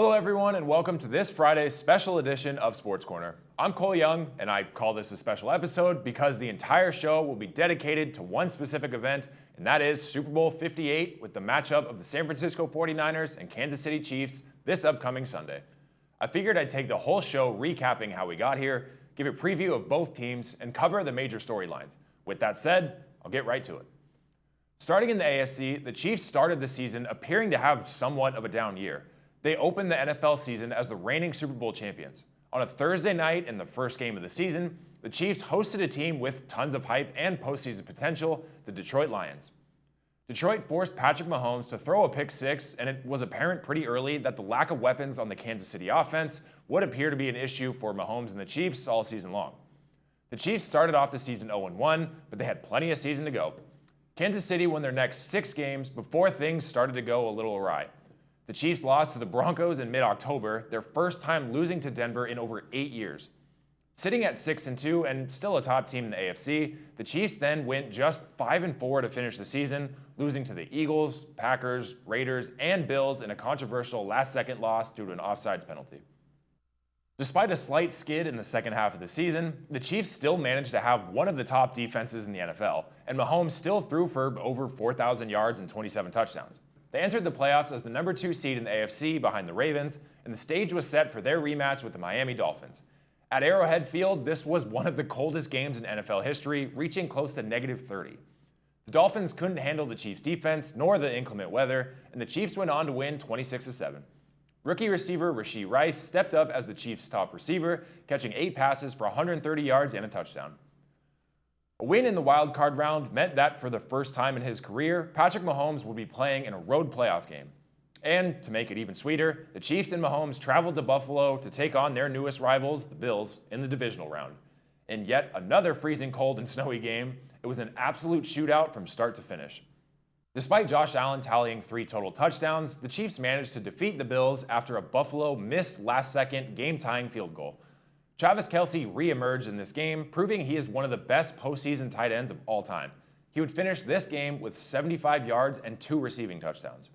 Hello everyone and welcome to this Friday's special edition of Sports Corner. I'm Cole Young and I call this a special episode because the entire show will be dedicated to one specific event, and that is Super Bowl 58 with the matchup of the San Francisco 49ers and Kansas City Chiefs this upcoming Sunday. I figured I'd take the whole show recapping how we got here, give a preview of both teams, and cover the major storylines. With that said, I'll get right to it. Starting in the AFC, the Chiefs started the season appearing to have somewhat of a down year. They opened the NFL season as the reigning Super Bowl champions. On a Thursday night in the first game of the season, the Chiefs hosted a team with tons of hype and postseason potential, the Detroit Lions. Detroit forced Patrick Mahomes to throw a pick six, and it was apparent pretty early that the lack of weapons on the Kansas City offense would appear to be an issue for Mahomes and the Chiefs all season long. The Chiefs started off the season 0-1, but they had plenty of season to go. Kansas City won their next 6 games before things started to go a little awry. The Chiefs lost to the Broncos in mid-October, their first time losing to Denver in over 8 years. Sitting at 6-2 and still a top team in the AFC, the Chiefs then went just 5-4 to finish the season, losing to the Eagles, Packers, Raiders, and Bills in a controversial last-second loss due to an offsides penalty. Despite a slight skid in the second half of the season, the Chiefs still managed to have one of the top defenses in the NFL, and Mahomes still threw for over 4,000 yards and 27 touchdowns. They entered the playoffs as the number 2 seed in the AFC behind the Ravens, and the stage was set for their rematch with the Miami Dolphins. At Arrowhead Field, this was one of the coldest games in NFL history, reaching close to -30. The Dolphins couldn't handle the Chiefs' defense nor the inclement weather, and the Chiefs went on to win 26-7. Rookie receiver Rashee Rice stepped up as the Chiefs' top receiver, catching 8 passes for 130 yards and a touchdown. A win in the wild card round meant that for the first time in his career, Patrick Mahomes would be playing in a road playoff game. And to make it even sweeter, the Chiefs and Mahomes traveled to Buffalo to take on their newest rivals, the Bills, in the divisional round. In yet another freezing cold and snowy game, it was an absolute shootout from start to finish. Despite Josh Allen tallying 3 total touchdowns, the Chiefs managed to defeat the Bills after a Buffalo missed last-second game-tying field goal. Travis Kelce re-emerged in this game, proving he is one of the best postseason tight ends of all time. He would finish this game with 75 yards and 2 receiving touchdowns.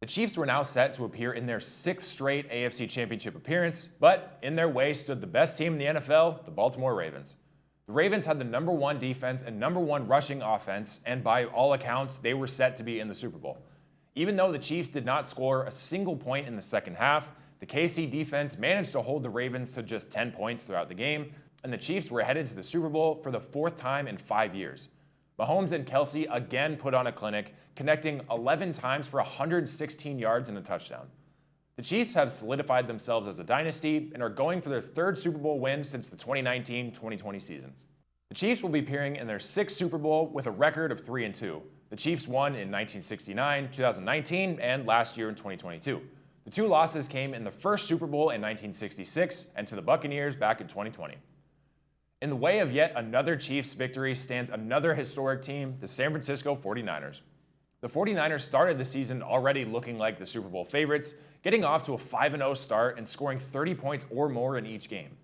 The Chiefs were now set to appear in their 6th straight AFC Championship appearance, but in their way stood the best team in the NFL, the Baltimore Ravens. The Ravens had the number 1 defense and number 1 rushing offense, and by all accounts, they were set to be in the Super Bowl. Even though the Chiefs did not score a single point in the second half, the KC defense managed to hold the Ravens to just 10 points throughout the game, and the Chiefs were headed to the Super Bowl for the 4th time in 5 years. Mahomes and Kelce again put on a clinic, connecting 11 times for 116 yards and a touchdown. The Chiefs have solidified themselves as a dynasty and are going for their 3rd Super Bowl win since the 2019-2020 season. The Chiefs will be appearing in their 6th Super Bowl with a record of 3-2. The Chiefs won in 1969, 2019, and last year in 2022. The 2 losses came in the first Super Bowl in 1966 and to the Buccaneers back in 2020. In the way of yet another Chiefs victory stands another historic team, the San Francisco 49ers. The 49ers started the season already looking like the Super Bowl favorites, getting off to a 5-0 start and scoring 30 points or more in each game.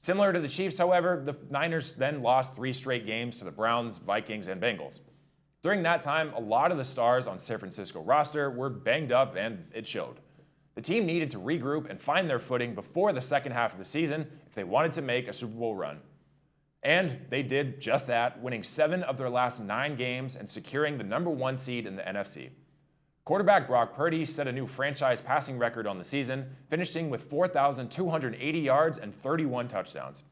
Similar to the Chiefs, however, the Niners then lost 3 straight games to the Browns, Vikings, and Bengals. During that time, a lot of the stars on San Francisco roster were banged up and it showed. The team needed to regroup and find their footing before the second half of the season if they wanted to make a Super Bowl run. And they did just that, winning 7 of their last 9 games and securing the number 1 seed in the NFC. Quarterback Brock Purdy set a new franchise passing record on the season, finishing with 4,280 yards and 31 touchdowns.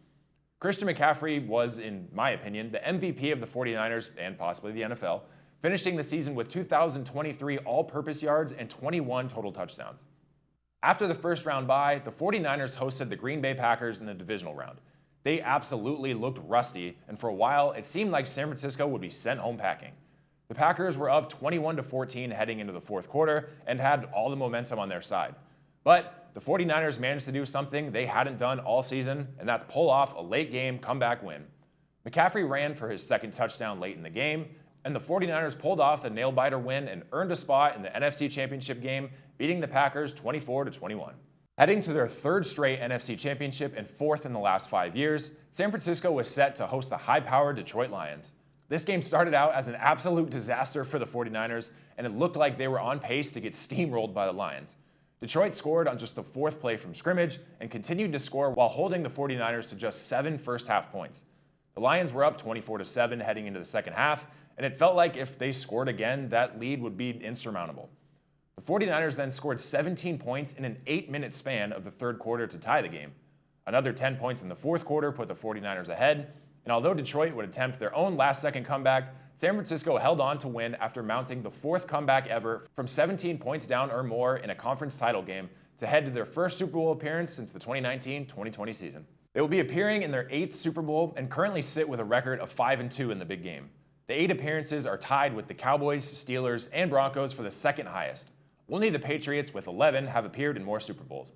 Christian McCaffrey was, in my opinion, the MVP of the 49ers and possibly the NFL, finishing the season with 2,023 all-purpose yards and 21 total touchdowns. After the first round bye, the 49ers hosted the Green Bay Packers in the divisional round. They absolutely looked rusty, and for a while, it seemed like San Francisco would be sent home packing. The Packers were up 21-14 heading into the 4th quarter and had all the momentum on their side. But the 49ers managed to do something they hadn't done all season, and that's pull off a late-game comeback win. McCaffrey ran for his 2nd touchdown late in the game, and the 49ers pulled off the nail-biter win and earned a spot in the NFC Championship game, beating the Packers 24-21. Heading to their 3rd straight NFC Championship and 4th in the last 5 years, San Francisco was set to host the high-powered Detroit Lions. This game started out as an absolute disaster for the 49ers, and it looked like they were on pace to get steamrolled by the Lions. Detroit scored on just the fourth play from scrimmage and continued to score while holding the 49ers to just 7 first-half points. The Lions were up 24-7 heading into the second half, and it felt like if they scored again, that lead would be insurmountable. The 49ers then scored 17 points in an 8-minute span of the third quarter to tie the game. Another 10 points in the fourth quarter put the 49ers ahead, and although Detroit would attempt their own last-second comeback, San Francisco held on to win after mounting the fourth comeback ever from 17 points down or more in a conference title game to head to their first Super Bowl appearance since the 2019-2020 season. They will be appearing in their 8th Super Bowl and currently sit with a record of 5-2 in the big game. The 8 appearances are tied with the Cowboys, Steelers, and Broncos for the second highest. Only the Patriots, with 11, have appeared in more Super Bowls.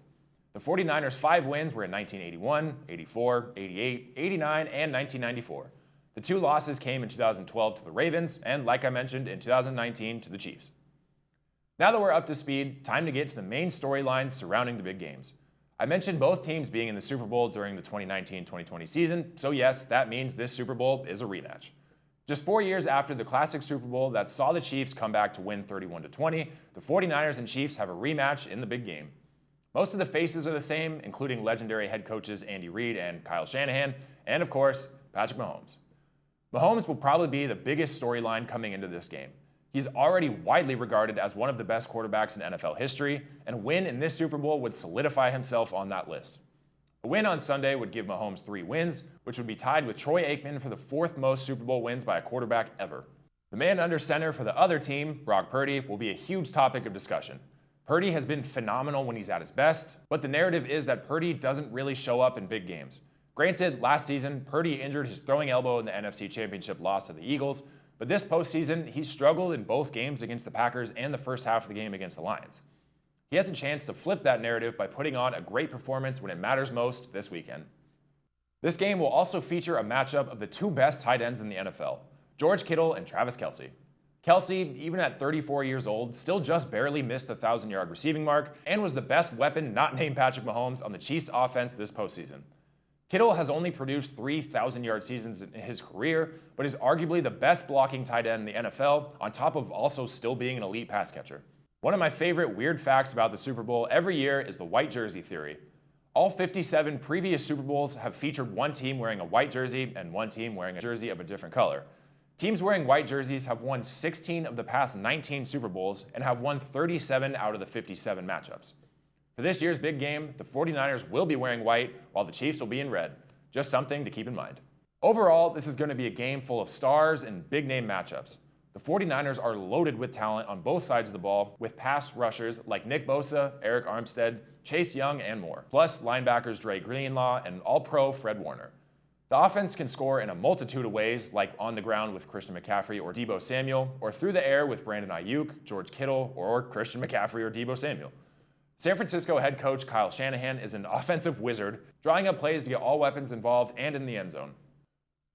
The 49ers' 5 wins were in 1981, 84, 88, 89, and 1994. The 2 losses came in 2012 to the Ravens, and like I mentioned, in 2019 to the Chiefs. Now that we're up to speed, time to get to the main storylines surrounding the big games. I mentioned both teams being in the Super Bowl during the 2019-2020 season, so yes, that means this Super Bowl is a rematch. Just 4 years after the classic Super Bowl that saw the Chiefs come back to win 31-20, the 49ers and Chiefs have a rematch in the big game. Most of the faces are the same, including legendary head coaches Andy Reid and Kyle Shanahan, and of course, Patrick Mahomes. Mahomes will probably be the biggest storyline coming into this game. He's already widely regarded as one of the best quarterbacks in NFL history, and a win in this Super Bowl would solidify himself on that list. A win on Sunday would give Mahomes 3 wins, which would be tied with Troy Aikman for the 4th most Super Bowl wins by a quarterback ever. The man under center for the other team, Brock Purdy, will be a huge topic of discussion. Purdy has been phenomenal when he's at his best, but the narrative is that Purdy doesn't really show up in big games. Granted, last season, Purdy injured his throwing elbow in the NFC Championship loss to the Eagles, but this postseason, he struggled in both games against the Packers and the first half of the game against the Lions. He has a chance to flip that narrative by putting on a great performance when it matters most this weekend. This game will also feature a matchup of the 2 best tight ends in the NFL, George Kittle and Travis Kelce. Kelce, even at 34 years old, still just barely missed the 1,000-yard receiving mark and was the best weapon not named Patrick Mahomes on the Chiefs' offense this postseason. Kittle has only produced 3 1,000-yard seasons in his career, but is arguably the best blocking tight end in the NFL, on top of also still being an elite pass catcher. One of my favorite weird facts about the Super Bowl every year is the white jersey theory. All 57 previous Super Bowls have featured one team wearing a white jersey and one team wearing a jersey of a different color. Teams wearing white jerseys have won 16 of the past 19 Super Bowls and have won 37 out of the 57 matchups. For this year's big game, the 49ers will be wearing white while the Chiefs will be in red. Just something to keep in mind. Overall, this is going to be a game full of stars and big-name matchups. The 49ers are loaded with talent on both sides of the ball, with pass rushers like Nick Bosa, Eric Armstead, Chase Young, and more, plus linebackers Dre Greenlaw and all-pro Fred Warner. The offense can score in a multitude of ways, like on the ground with Christian McCaffrey or Deebo Samuel, or through the air with Brandon Ayuk, George Kittle, or Christian McCaffrey or Deebo Samuel. San Francisco head coach Kyle Shanahan is an offensive wizard, drawing up plays to get all weapons involved and in the end zone.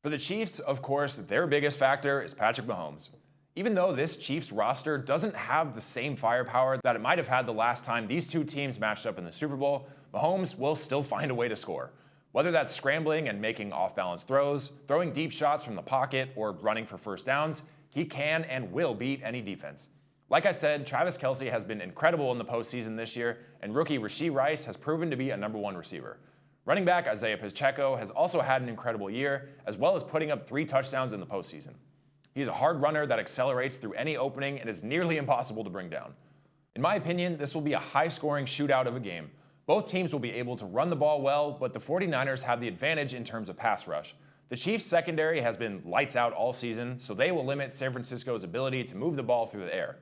For the Chiefs, of course, their biggest factor is Patrick Mahomes. Even though this Chiefs roster doesn't have the same firepower that it might have had the last time these 2 teams matched up in the Super Bowl, Mahomes will still find a way to score. Whether that's scrambling and making off-balance throws, throwing deep shots from the pocket, or running for first downs, he can and will beat any defense. Like I said, Travis Kelce has been incredible in the postseason this year, and rookie Rashee Rice has proven to be a #1 receiver. Running back Isaiah Pacheco has also had an incredible year, as well as putting up 3 touchdowns in the postseason. He's a hard runner that accelerates through any opening and is nearly impossible to bring down. In my opinion, this will be a high-scoring shootout of a game. Both teams will be able to run the ball well, but the 49ers have the advantage in terms of pass rush. The Chiefs' secondary has been lights out all season, so they will limit San Francisco's ability to move the ball through the air.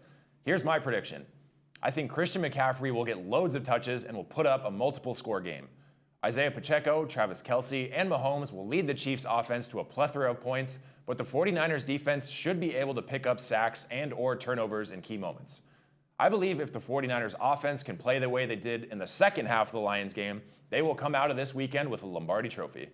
Here's my prediction. I think Christian McCaffrey will get loads of touches and will put up a multiple-score game. Isaiah Pacheco, Travis Kelce, and Mahomes will lead the Chiefs' offense to a plethora of points, but the 49ers' defense should be able to pick up sacks and/or turnovers in key moments. I believe if the 49ers' offense can play the way they did in the second half of the Lions game, they will come out of this weekend with a Lombardi trophy.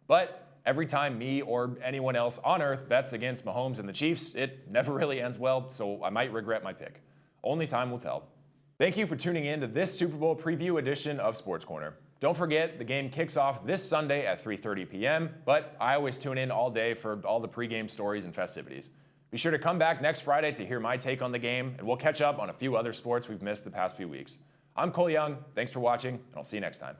But every time me or anyone else on earth bets against Mahomes and the Chiefs, it never really ends well, so I might regret my pick. Only time will tell. Thank you for tuning in to this Super Bowl preview edition of Sports Corner. Don't forget, the game kicks off this Sunday at 3:30 p.m., but I always tune in all day for all the pregame stories and festivities. Be sure to come back next Friday to hear my take on the game, and we'll catch up on a few other sports we've missed the past few weeks. I'm Cole Young. Thanks for watching, and I'll see you next time.